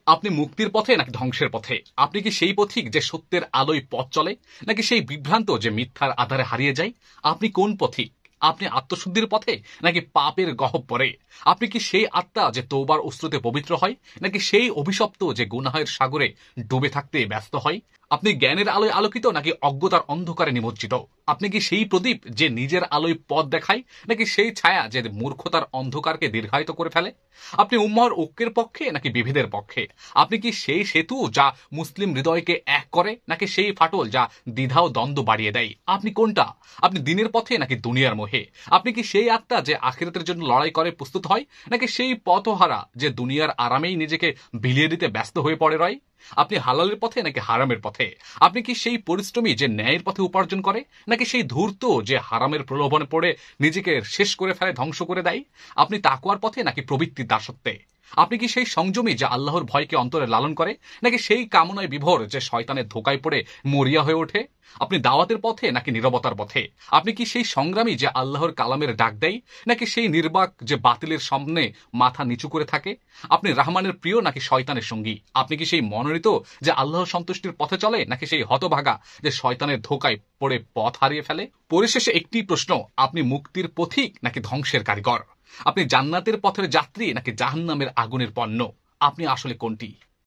আপনি মুক্তির পথে নাকি ধ্বংসের পথে? আপনি কি সেই পথিক যে সত্যের আলোয় পথ চলে, নাকি সেই বিভ্রান্ত যে মিথ্যার আধারে হারিয়ে যায়? আপনি কোন পথিক? আপনি আত্মশুদ্ধির পথে নাকি পাপের গহ্বরে? আপনি কি সেই আত্মা যে তওবার অশ্রুতে পবিত্র হয়, নাকি সেই অভিশপ্ত যে গুনাহের সাগরে ডুবে থাকতে ব্যস্ত হয়? আপনি জ্ঞানের আলোয় আলোকিত নাকি অজ্ঞতার অন্ধকারে নিমজ্জিত? আপনি কি সেই প্রদীপ যে নিজের আলোয় পথ দেখায়, নাকি সেই ছায়া যে মূর্খতার অন্ধকারকে দীর্ঘায়িত করে ফেলে? আপনি উম্মাহর ঐক্যের পক্ষে নাকি বিভেদের পক্ষে? আপনি কি সেই সেতু যা মুসলিম হৃদয়কে এক করে, নাকি সেই ফাটল যা দ্বিধা ও দ্বন্দ্ব বাড়িয়ে দেয়? আপনি কোনটা? আপনি দিনের পথে নাকি দুনিয়ার মোহে? আপনি কি সেই আত্মা যে আখিরাতের জন্য লড়াই করে প্রস্তুত হয়, নাকি সেই পথহারা যে দুনিয়ার আরামেই নিজেকে বিলিয়ে দিতে ব্যস্ত হয়ে পড়ে রয়? আপনি হালালের পথে নাকি হারামের পথে? আপনি কি সেই পরিশ্রমী যে ন্যায়ের পথে উপার্জন করে, নাকি সেই ধূর্ত যে হারামের প্রলোভনে পড়ে নিজেকে শেষ করে ফেলে, ধ্বংস করে দেয়? আপনি তাকওয়ার পথে নাকি প্রবৃত্তির দাসত্বে? আপনি কি সেই সংযমী যে আল্লাহর ভয়কে অন্তরে লালন করে, নাকি সেই কামনায় বিভোর যে শয়তানের ধোকায় পড়ে মরিয়া হয়ে ওঠে? আপনি দাওয়াতের পথে নাকি নীরবতার পথে? আপনি কি সেই সংগ্রামী যে আল্লাহর কালামের ডাক দেয়, নাকি সেই নির্বাক যে বাতিলের সামনে মাথা নিচু করে থাকে? আপনি রহমানের প্রিয় নাকি শয়তানের সঙ্গী? আপনি কি সেই মনোনীত যে আল্লাহর সন্তুষ্টির পথে চলে, নাকি সেই হতভাগা যে শয়তানের ধোকায় পড়ে পথ হারিয়ে ফেলে? পরিশেষে একটি প্রশ্ন, আপনি মুক্তির পথিক নাকি ধ্বংসের কারিগর? আপনি জান্নাতের পথের যাত্রী নাকি জাহান্নামের আগুনের পণ্য? আপনি আসলে কোনটি?